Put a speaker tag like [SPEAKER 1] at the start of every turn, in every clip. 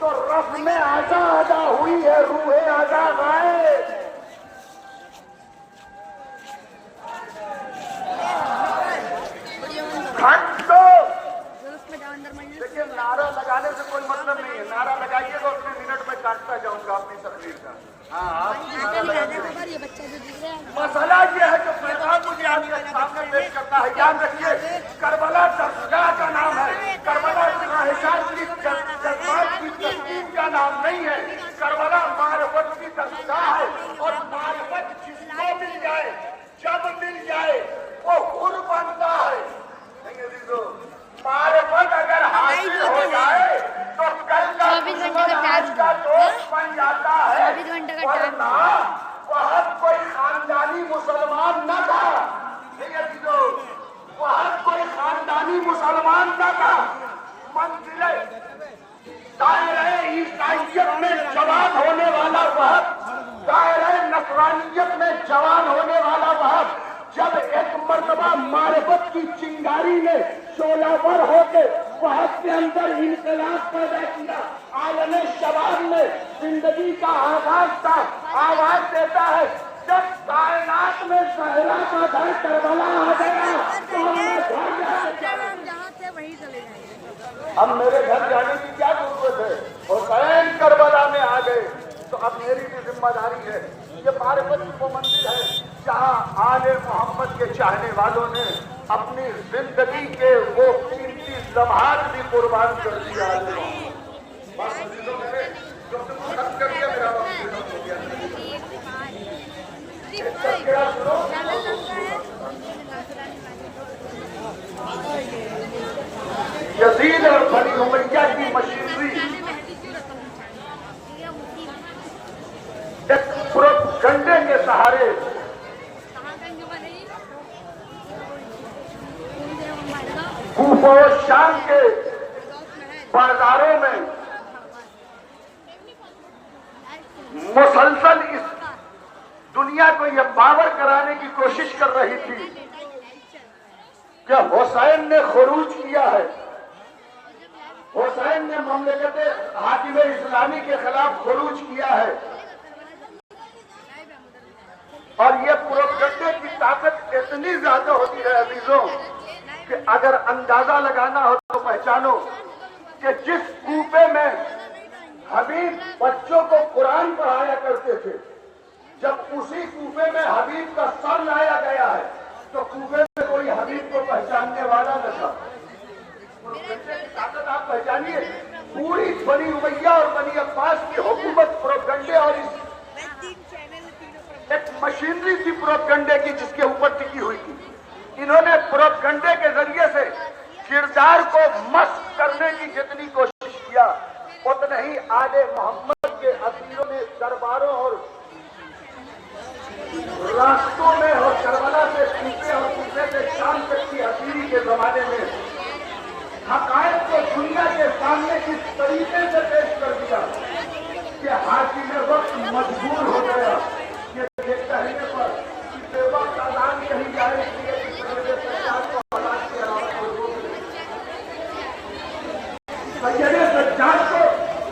[SPEAKER 1] तो रफ में आजा अदा हुई है, रूहे आजा गाए। घंटों देखिए, नारा लगाने से कोई मतलब नहीं है। नारा लगाइए तो अपने मिनट में काटता जाऊंगा अपनी तकरीर का। हाँ, मसला ये है जो पैगाम मुझे आपके सामने पेश करता है। याद रखिए, करबला दरगाह का नाम है, करबला राहशार की जज्बात की तस्वीर का नाम नहीं है। करबला मारिफत की दरगाह है, और मारिफत जिसको मिल जाए, जब मिल जाए, वो हुर बनता है। मारिफत अगर हासिल हो जाए तो कल का दोस्त बन जाता है, वरना वह कोई खानदानी मुसलमान न था। वह कोई खानदानी मुसलमान न था। मंजिले दायरे ईसाइयत में जवान होने वाला वह, दायरे नसरानियत में जवान होने वाला वह, जब एक मर्तबा मारिफत की चिंगारी ने शोलावर होकर वह के अंदर इनकलाब पैदा किया, आलमे शबाब में जिंदगी का आगाज था। आवाज देता है, जब कायनात में सहरा का घर करबला आ गया तो हमने घर जहाँ थे वहीं चले जाएंगे। अब मेरे घर जाने की क्या जरूरत है? हुसैन करबला में आ गए तो अब मेरी भी जिम्मेदारी है। ये मारिफत की वो मंजिल है जहाँ आले मोहम्मद के चाहने वालों ने अपनी जिंदगी के वो कीमती लम्हात भी कुर्बान कर दिया। यजीद और बनी उमैया की मशीनरी प्रोपगंडे के सहारे कूफा और शाम के बाजारों में मुसलसल इस दुनिया को यह बावर कराने की कोशिश कर रही थी कि हुसैन ने खुरूज किया है, हुसैन ने ममलकत हाकिम इस्लामी के खिलाफ खुरूज किया है। और ये प्रोपगंडे की ताकत इतनी ज्यादा होती है अजीजों कि अगर अंदाजा लगाना हो तो पहचानो कि जिस कूफे में हबीब बच्चों को कुरान पढ़ाया करते थे, जब उसी कूफे में हबीब का सर लाया गया है तो कूफे में कोई हबीब को पहचानने वाला न था। ताकत आप पहचानिए, पूरी बनी उमैया और बनी अब्बास की हुकूमत प्रोपगंडे और इस एक मशीनरी थी प्रोपगंडे की जिसके ऊपर टिकी हुई थी। इन्होंने प्रोपगंडे के जरिए से किरदार को मस्त करने की जितनी कोशिश किया, उतना ही आले मोहम्मद के असीरों ने दरबारों और रास्तों में और करबला से कूफे और कूफे से शाम तक की असीरी के जमाने में हकायत को दुनिया के सामने इस तरीके से पेश कर दिया कि हाकिम वक्त मजबूर हो गया। ये कहने पर कि बेवक्त आजाद कही जाए सरकार को हलाक के अलावा सैयदे सज्जाद को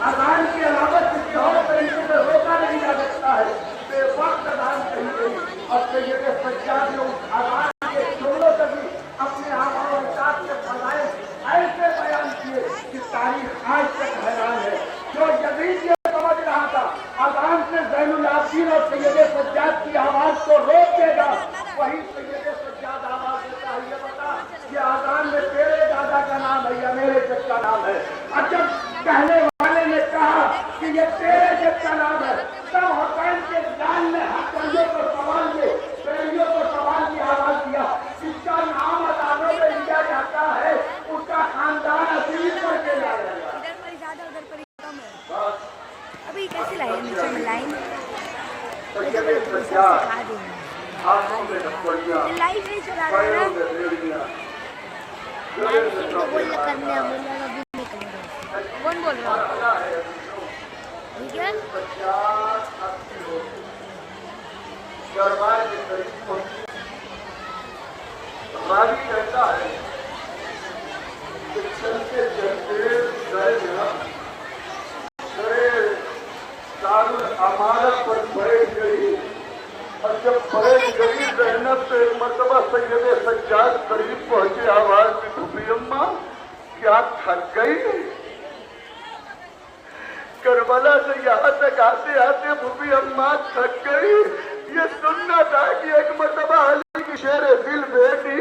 [SPEAKER 1] अजान के अलावा किसी और तरीके से रोका नहीं जा सकता है। बेवक्त अजान कही गई और सैयदे सज्जाद ने उस अजान के जुमलों से भी अपने आप और इताद के फजाइल ऐसे बयान किए कि तारीख आज तक हैरान है। जो यजीद ये समझ रहा था अजान से ज़ैनुल आबिदीन और सैयदे सज्जाद की आवाज को रोक देगा, वही सैयदे सज्जाद आवाज देता है, ये बता ये अजान में तेरे दादा का नाम है या मेरे जद का नाम है। और जब कहने वाले ने कहा कि ये तेरे जद का नाम है, तब हुसैन के जान ने हथकंडों पर सवाल किए, पैरियों पर सवाल की आवाज दिया। जिसका नाम अदालतों में लिया जाता है उसका खानदान असील करके लाया जाएगा।
[SPEAKER 2] अभी कैसे लाइन नीचे में लाइन लाइव नहीं चला रहा है कौन बोल रहा है? ठीक है
[SPEAKER 1] रावी कहता है कि चलते चलते करबला से यहाँ तक आते आते भूपी अम्मा थक गई। ये सुनना था कि एक मर्तबा अली की शेर दिल बेटी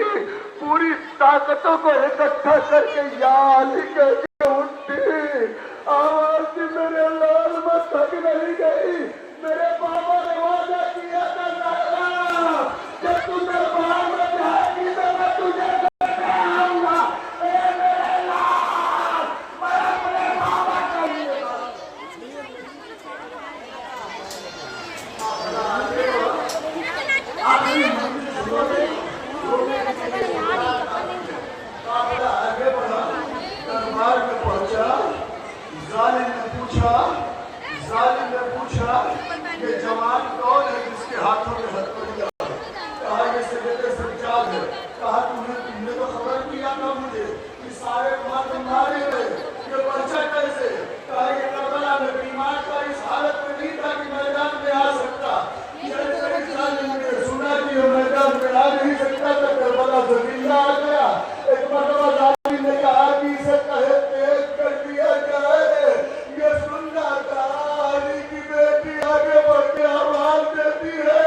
[SPEAKER 1] पूरी ताकतों को इकट्ठा करके या अली कह के उठी। आवाज की मेरे लाल में थक नहीं गई। मेरे पापा ने वादा किया था लाला, जब तू दरबार में जाएगी तो मैं तुझे लेके आऊंगा। ए मेरे लाल, मैं अपने बाबा का लिए आगे बढ़ा, दरबार में पहुंचा। जालिम ने पूछा ये जवान कौन है जिसके हाथों में हथकड़ियां? कहा ये सैयद सज्जाद है। कहा तुमने तो खबर किया था मुझे कि सारे मर्द मारे गए, ये पर्चा कैसे? कहा ये करबला में बीमार का इस हालत में नहीं था कि मैदान में आ सकता। ये सुना कि ये मैदान में आ नहीं सकता तो करबला से जिंदा आ गया। एक मर्तबा जालिम ने कहा कि इसे कहे तेज कर दिया जाए। ये सुनना था अली की बेटी आगे बढ़ के आवाज देती है,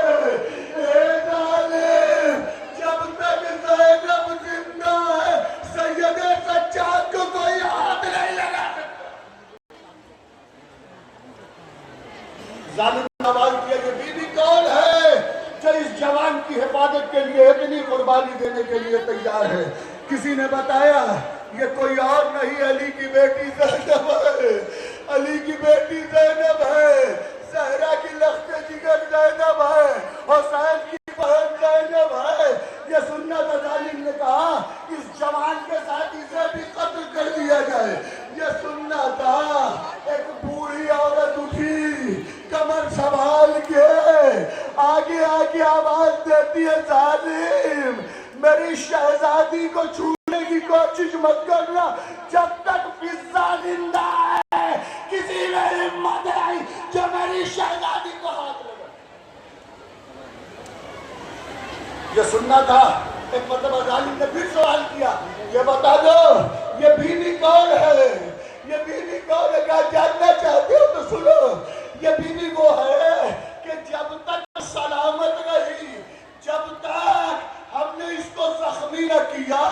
[SPEAKER 1] ए जालिम, जब तक ज़ैनब जिंदा है सैयद सज्जाद को कोई हाथ नहीं लगा सकता। जालिम ने आवाज किया कि बीबी कौन है जो इस जवान की हिफाजत के लिए इतनी कुर्बानी देने के लिए तैयार है? किसी ने बताया ये कोई और नहीं अली की बेटी ज़ैनब है। अली की बेटी ज़ैनब है, सहरा की लख्त जिगर ज़ैनब है, हुसैन की बहन ज़ैनब है। ये सुनना था। जालिम ने कहा इस जवान के साथ इसे भी कत्ल कर दिया जाए। ये सुनना था। एक बूढ़ी औरत उठी, कमर संभाल के आगे आगे आवाज देती है, जालिम मेरी शहजादी को छूने की कोशिश मत करना जब तक फिजा जिंदा है। किसी ने हिम्मत नहीं जो मेरी शहजादी को हाथ लगा। ये सुनना था। एक मर्तबा जालिम ने फिर सवाल किया, ये बता दो ये बीवी कौन है? ये बीवी कौन है? क्या जानना चाहते हो तो सुनो। ये बीवी वो है कि जब तक सलामत रही, जब तक हमने इसको जख्मी न किया,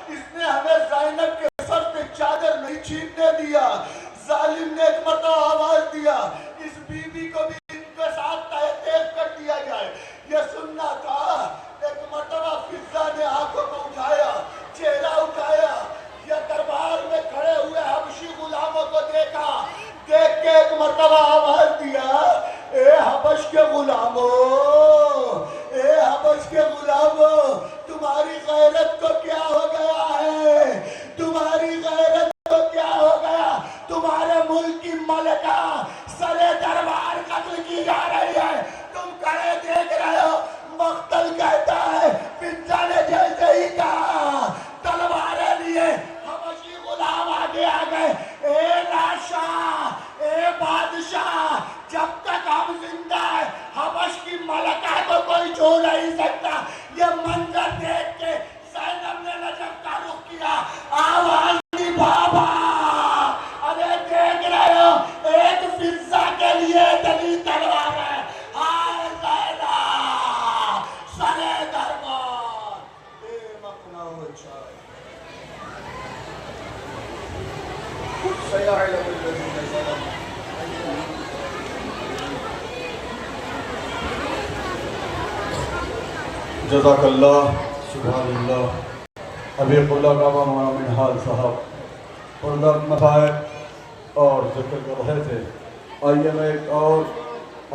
[SPEAKER 1] इसने हमें ज़ैनब के सर पे चादर नहीं छीनने दिया। जालिम ने एक मर्तबा आवाज दिया इस बीवी को भी इनके साथ तहत कर दिया जाए। ये सुनना था। एक मर्तबा फिजा ने आंखों को उठाया, चेहरा उठाया, यह दरबार में खड़े हुए हबशी गुलामों को देखा। देख के एक मर्तबा आवाज दिया, ए हबश के गुलामों, ए हबश के गुलामों, तुम्हारी गैरत को क्या हो गया है? तुम्हारी गैरत को क्या हो गया? तुम्हारे मुल्क की मलका सरे दरबार कत्ल की जा रही है, तुम खड़े देख रहे हो। मख्तल कहता है, फिजा ने जैसे ही कहा तलवारें लिए हबशी गुलाम आगे आ गए। ए बादशाह, ए बादशाह, जब तक हम जिंदा है हबश की मलका को कोई छू नहीं सकता। ये मंजर देख के ज़ैनब ने नजफ का रुख किया। आवाज दी, बाबा अरे देख रहे हो एक फिजा के लिए इतनी तलवार है। हाय ज़ैनब, सरे दरबार बेमकना हो जाए।
[SPEAKER 3] जज़ाकल्लाह सुभानअल्लाह। हबीबुल्लाह बाबा मौलाना मिनहाल साहब पर्दा मसाइब और जिक्र कर रहे थे। आइए मैं एक और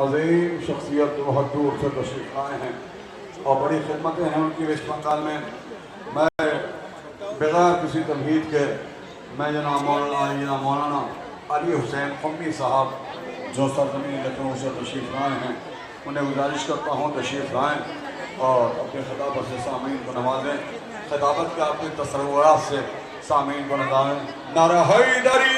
[SPEAKER 3] अजीम शख्सियत जो बहुत दूर से तशरीफ लाए हैं और बड़ी खिदमतें हैं उनकी वेस्ट बंगाल में। मैं बगैर किसी तमहीद के मैं जनाब मौलाना अली हुसैन क़म्मी साहब जो सरज़मीन लखनऊ से तशरीफ लाए हैं उन्हें गुजारिश करता हूँ तशरीफ लाएँ और अपने खिताबत से सामीन को नवाजें। खिताबत के अपने तसव्वुरात से सामीन को नवाजें। नारा हैदरी।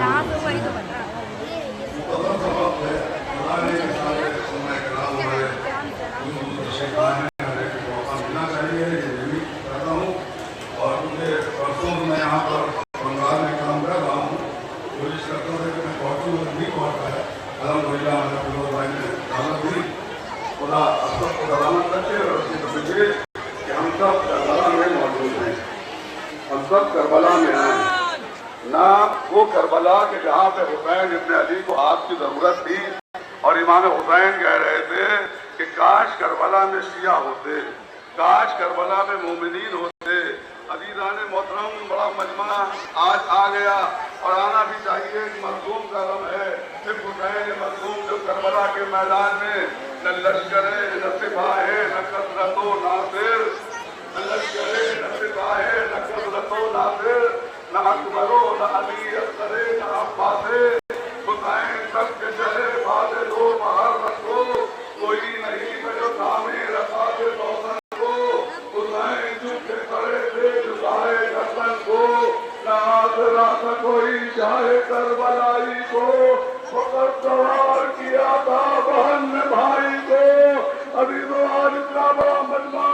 [SPEAKER 2] हाँ तो वही तो बता
[SPEAKER 1] हम सब करबला में हैं ना, वो करबला के जहाँ पे हुसैन इब्ने अली को आपकी जरूरत थी और इमाम हुसैन कह रहे थे कि काश करबला में शिया होते, काश करबला में मोमिनीन होते। अजीज़ान मोहतरम, बड़ा मजमा आज आ गया और आना भी चाहिए। मज़लूम का गम है, सिर्फ हुसैन मज़लूम जो करबला के मैदान में न लश्कर न सिपाही न कसरतो नासिर, न लश्कर न सिपाही न कसरतो नासिर, न अकबरो न अली असरे न अब्बासे, हुसैन तक के चले बादे दो बाहर रखो, कोई नहीं मेरे थामे रखा दे दौलत को, हुसैन झुके खड़े थे झुकाए गर्दन को, न आसरा न कोई चाहे करबलाई को, फकत सवार किया था बहन ने भाई को। अभी तो आज इतना बड़ा मजमा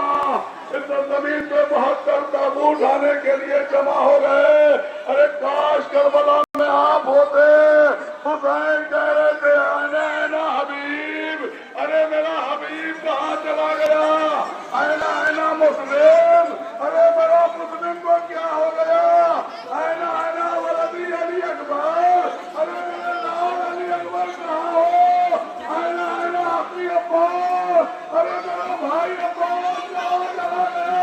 [SPEAKER 1] इस जमीन पे 72 ताबूत उठाने के लिए जमा हो गए। अरे काश करबला में आप होते। हुसैन कह रहे थे आना हबीब, अरे मेरा हबीब कहाँ चला गया? आना आना मुस्लिम, अरे मेरा मुस्लिम को क्या हो गया? आना आना वलदी अली अकबर, अरे मेरे लाल अली अकबर कहाँ हो? आना आना अपनी अब्बास, अरे मेरा भाई अब्बास कहाँ चला गया?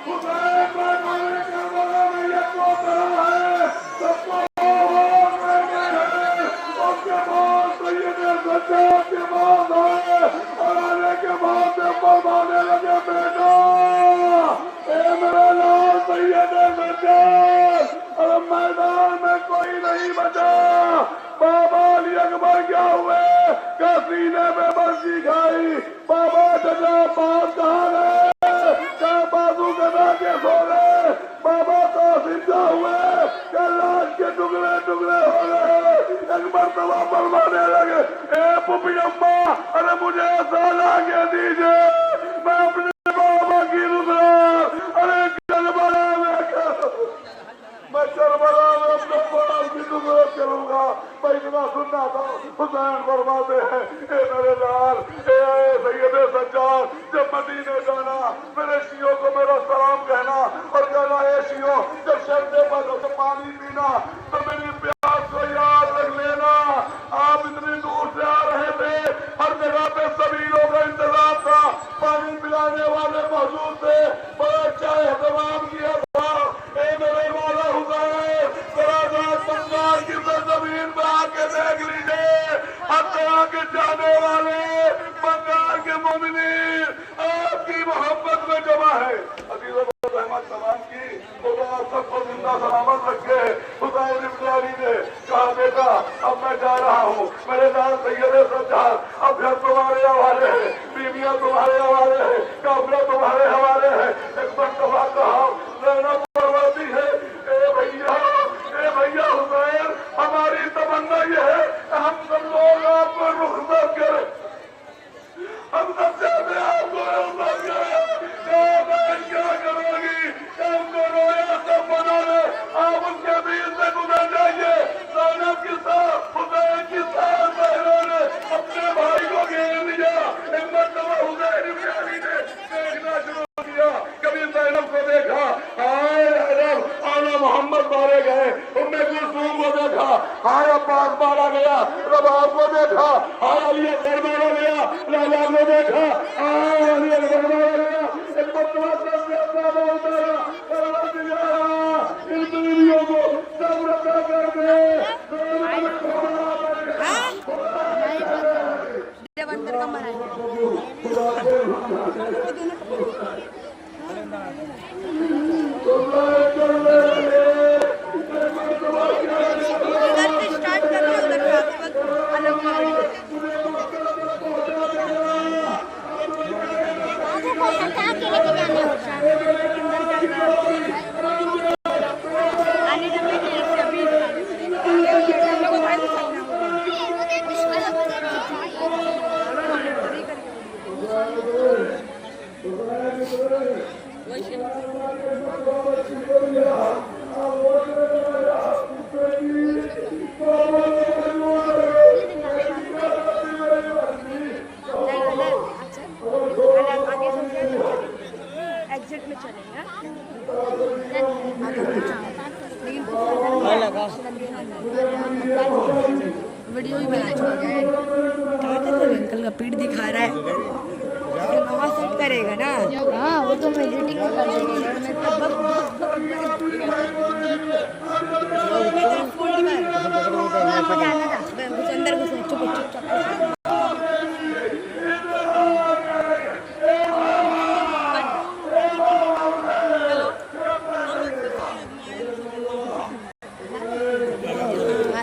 [SPEAKER 1] हुसैन मैदान करबला में ये कोतरा है, सबको सज्जाद के बाद आए और आने के बाद फरमाने लगे बेटा ए मेरा लाल सैयद सज्जाद, और मैदान में कोई नहीं बचा। बाबा अली अकबर क्या हुए? क्या सीने में बर्फी खाई? बाबा जजा बात कहाँ गए? क्या बाजू गदा के सो गए? बाबा तो जिंदा हुए? क्या लाश के टुकड़े टुकड़े हो गए? एक मरतबा फरमाने लगे ए पुपी अम्मा, अरे मुझे साला के दीजिए, मैं अपने बाबा की नुसरत, अरे करबला में मैं करबला में अपने बाबा की नुसरत करूंगा। मैं इतना सुनना था। हुसैन फरमाते हैं ए मेरे लाल, ए सैयद सज्जाद, जब मदीने जाना मेरे शियों को मेरा सलाम कहना और कहना ए शियों, जब शर्ते पर तो पानी पीना तो मेरी प्यास को याद रख लेना। आप इतनी दूर से आ रहे थे, हर जगह पे सबीलों का इंतजाम था, पानी पिलाने वाले मौजूद थे, बड़ा अच्छा एहतमाम किया था। ए मेरे वाला हुसैन, जरा बंगाल की जमीन पे आके देख लीजिए, हर तरह के जाने वाले बंगाल के मोमिनीन आपकी मोहब्बत में जमा है। अजीज़ों रहमत तमाम की खुदा सबको जिंदा सलामत रखे। हुसैन इब्ने अली ने कहा बेटा अब मैं जा रहा हूँ, मेरे लाल सैयद सज्जाद, अब घर तुम्हारे हवाले है, बीवियां तुम्हारे हवाले है, काफिला तुम्हारे हवाले है। एक मरतबा कहा रहना परवाती है ए भैया हुसैन, हमारी तमन्ना ये है हम सब लोग आपको रुखसत करें, हम सब चाहते हैं आपको रुखसत करें। क्या करोगी? हमको रोया सब बना ले, आप उनके बीच से गुजर जाइए। ज़ैनब के साथ हुसैन की साथ बहनों ने अपने भाई को घेर लिया। एक मरतबा हुसैन इब्ने अली ने देखना शुरू किया, कभी ज़ैनब को देखा, हाय ज़ैनब आला मोहम्मद मारे गए, उम्मे कुलसूम को देखा, हाय अब्बास मारा गया, रबाब को देखा, हाय अली अकबर मारा गया, लैला को देखा, हाय अली अकबर मारा गया। एक मरतबा इन बीवियों को सब रखा कर दे।
[SPEAKER 2] अंदर का मना स्टार्ट कर रहे हो उधर अलग गए। क्या कर रहे हो? अंकल का पीठ दिखा रहा है। नवा सेट करेगा ना? हाँ, वो तो मैं एडिटिंग कर देंगे। मजा आना था। कुछ अंदर घुसो, चुप।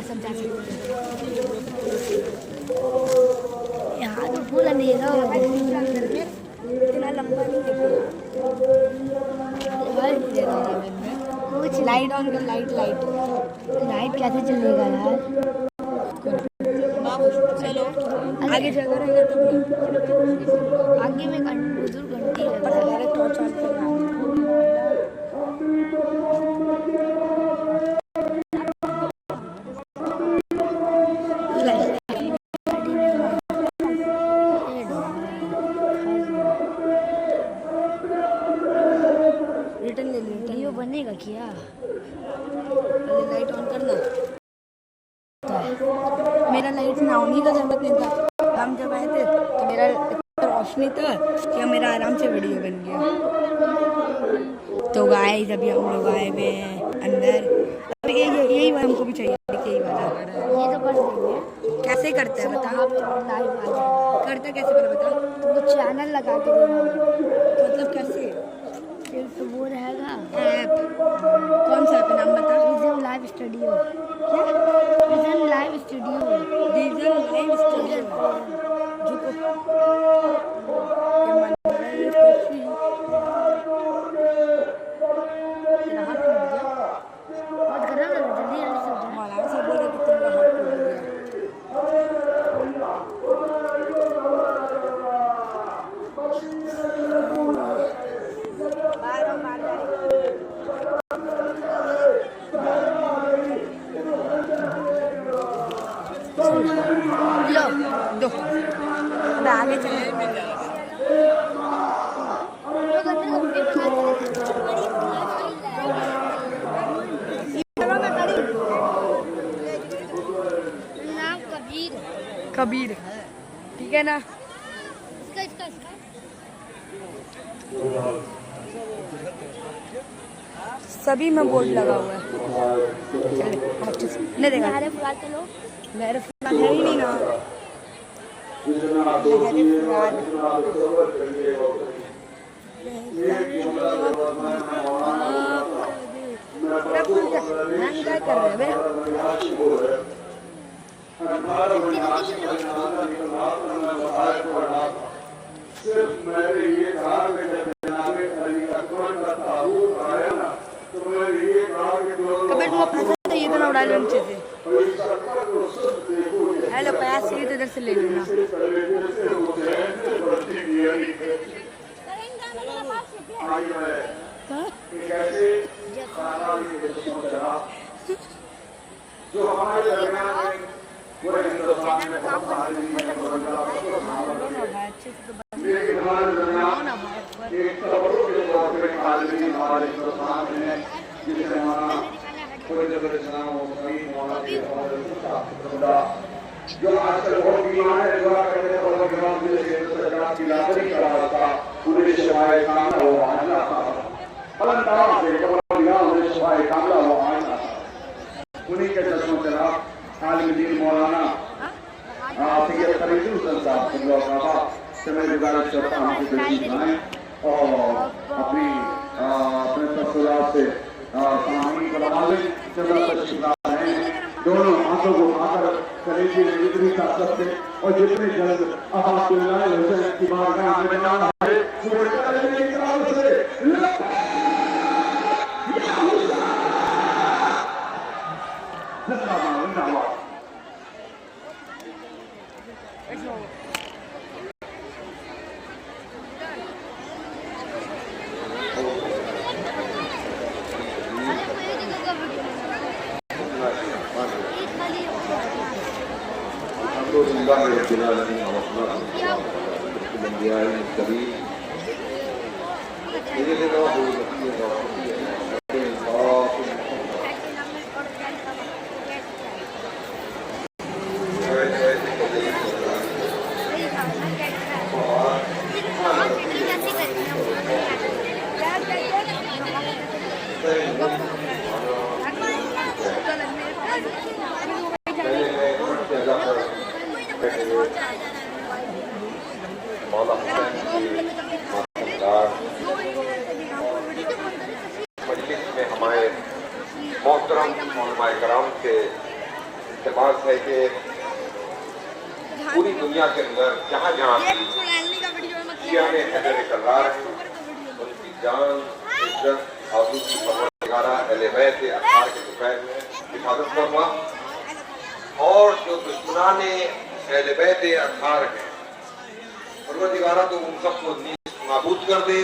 [SPEAKER 2] सब जा सकते यहाँ तो फूल अंधेरा हो गया। इतना लंबा नहीं कुछ लाइट ऑन कर। लाइट कैसे चलेगा यार? चलो आगे जगह रहेगा तब। आगे में बुजुर्ग घंटी लगा है। टॉर्च ऑन करना। रिटर्न बनेगा क्या? लाइट ऑन करना। मेरा लाइट ना होने का जरूरत नहीं था। हम जब आए थे तो मेरा रोशनी था कि मेरा आराम से वीडियो बन गया। तो गाइस अभी हम लोग आए हुए हैं अंदर। अब यही वाला हमको भी चाहिए। यही वाला ये तो कर देंगे। कैसे करते हैं बता? करते कैसे पहले बता? तुमको चैनल लगा के देना। मतलब कैसे? तो वो रहेगा ऐप। कौन सा ऐप? नाम बता। Vision Live Studio. क्या? Vision Live Studio. दो अब आगे चले। नाम कबीर। ठीक है ना? इसका सभी में बोर्ड लगा हुआ है। नहीं देखा। मेरे फुलाद है ही नहीं ना। क्या कर रहे हैं? कबीर तुमको पसंद है? ये तो ना उड़ा लो नीचे से। हेलो पैस से इधर से ले लेना।
[SPEAKER 1] जो हमारे दरमियान पूरे हिंदुस्तान में एक करोड़ के तौर पे आदमी हमारे हिंदुस्तान में जिसे हमारा पूरे जगत इस्लाम जो आजकल बहुत बीमार है दुआ करने वालों के नाम सरकार की लाभरी करा था उन्हें शिवाय कामला हो आना था अलंदाज से कबला उन्हें शिवाय कामला हो आना था। उन्हीं के चश्मों चला आलिम दीन मौलाना सैयद फरीद हुसैन साहब अल्लाह समय गुजारिश करता हूं कि तशरीफ लाएं और अपनी अपने तफसीलात से कहानी को नवाजें। चंद्र तशरीफ लाए दोनों हाथों को उठाकर कलेजे में जितनी ताकत से और जितनी जल्द अल्लाह हुसैन की बारगाह में जाना है वो कलेजे की तरफ से
[SPEAKER 4] मौला हुसैन की मातमदार मजलिस में हमारे मोहतरम उलमाए कराम के इल्तिमास है कि पूरी दुनिया के अंदर जहाँ जहाँ भी शियाने हैदर करार हैं, उनकी जान, इज्जत, आबरू की परवरदिगारा अहले बैत अत्हार के दुपहर में हिफाजत फरमा, और जो दुश्मनाने अहले बैत अत्हार हैं परवरदिगारा तो उन सबको नाबूद कर दे,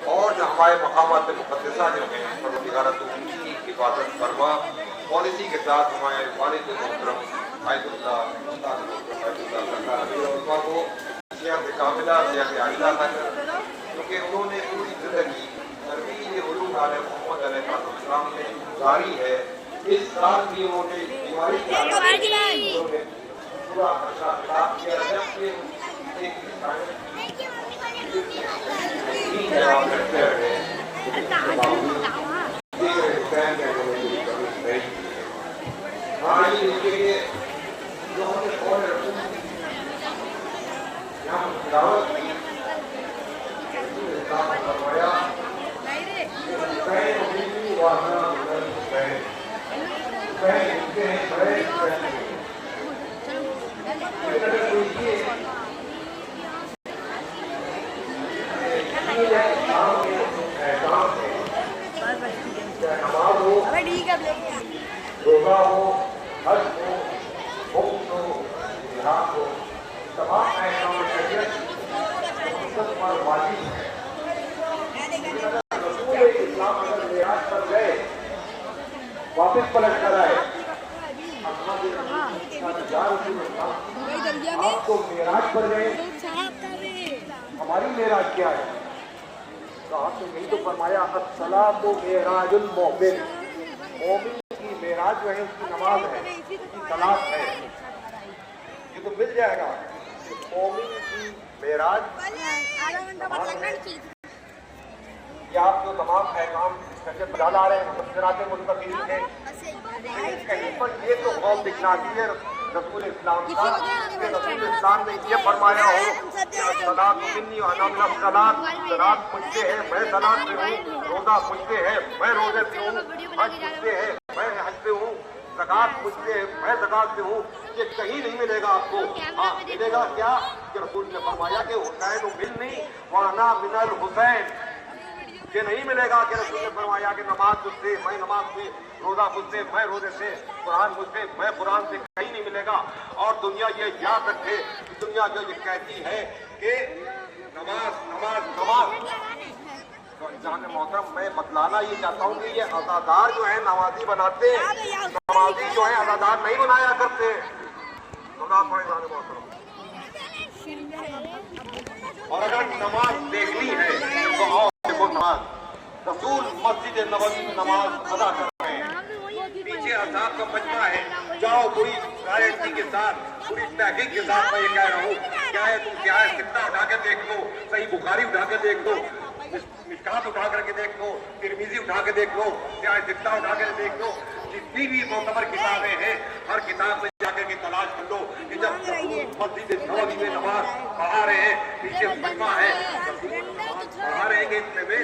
[SPEAKER 4] और जो हमारे मकामात मुक़द्दसा जो हैं परवरदिगारा तो उनकी हिफाजत फरमा। पॉलिसी के साथ हमारे वालिद मोहतरम आयतुल्लाह उस्ताद आयतुल्लाह को सियाहत कामिला सियाहत आइला तक, क्योंकि उन्होंने पूरी जिंदगी तरवीज उलूम आले मोहम्मद अलैहिस्सलाम में गुजारी है। इस साल भी उन्होंने बीमारी का उन्होंने पूरा खर्चा खिलाफ किया, जबकि एक हाँ इसके लिए जो हमने कॉल यहाँ दावत की फरमाया नमाज हो, रोजा हो, हज हो, मुफ्त हो, जिहाद हो, तमाम अहकाम शरीयत मुक़द्दस पर वाजिब है। रसूल इस्लाम अगर मेराज पर गए, वापस पलट कर आए, आप तो मेराज पर गए, हमारी मेराज क्या है? तो आपने यही तो फरमाया अस्सलातु मेराजुल मोमिन, मोमिन की मेराज जो है उसकी नमाज है, उसकी सलात है। ये तो मिल जाएगा मोमिन की मेराज नमाज है। ये आप जो तमाम पैगाम करके ला रहे हैं मुबश्शिरात मुस्तकीम है, कहीं पर ये तो कौम दिखना चाहिए रसूल इस्लाम का, रसूल इस्लाम ने ये फरमाया हो सलात मिन्नी व अना मिनस सलात, सलात मुझसे है मैं सलात से हूँ, रोजा मुझसे है मैं रोजे से हूँ, हज मुझसे है मैं हज से हूँ, ज़कात मुझसे है मैं ज़कात से हूँ। ये कहीं नहीं मिलेगा आपको। हाँ मिलेगा क्या कि रसूल ने फरमाया कि हुसैन मिन्नी व अना मिनल हुसैन, ये नहीं मिलेगा कि रसूल ने फरमाया कि नमाज मुझसे मैं नमाज से, रोजा मुझसे मैं रोजे से, कुरान मुझसे मैं कुरान से, कहीं नहीं मिलेगा। और दुनिया ये याद रखे, दुनिया जो ये कहती है कि नमाज नमाज नमाज, तो जान मोहतरम मैं बतलाना ये चाहता हूँ कि ये अज़ादार जो है नमाजी बनाते हैं, नमाजी जो है अज़ादार नहीं बनाया करते। और अगर नमाज देखनी है तो आओ देखो नमाज, रसूल मस्जिद नबवी में नमाज अदा कर रहे हैं, पीछे अज़ाब का मजमा है, जाओ पूरी गारंटी के साथ, पूरी तहकीक के साथ मैं ये कह रहा हूँ, क्या है तुम क्या है कितना उठा के देख लो, सही बुखारी उठा के देख लो, मिशकात उठा करके देख लो, तिरमिज़ी उठा के देख लो, क्या जितना उठा के देख लो, जितनी भी मोतबर किताबें हैं हर किताब में जाकर के तलाश कर लो कि जब मस्जिद नबवी में नमाज पढ़ा रहे हैं, पीछे मजमा है पढ़ा रहेंगे, इतने में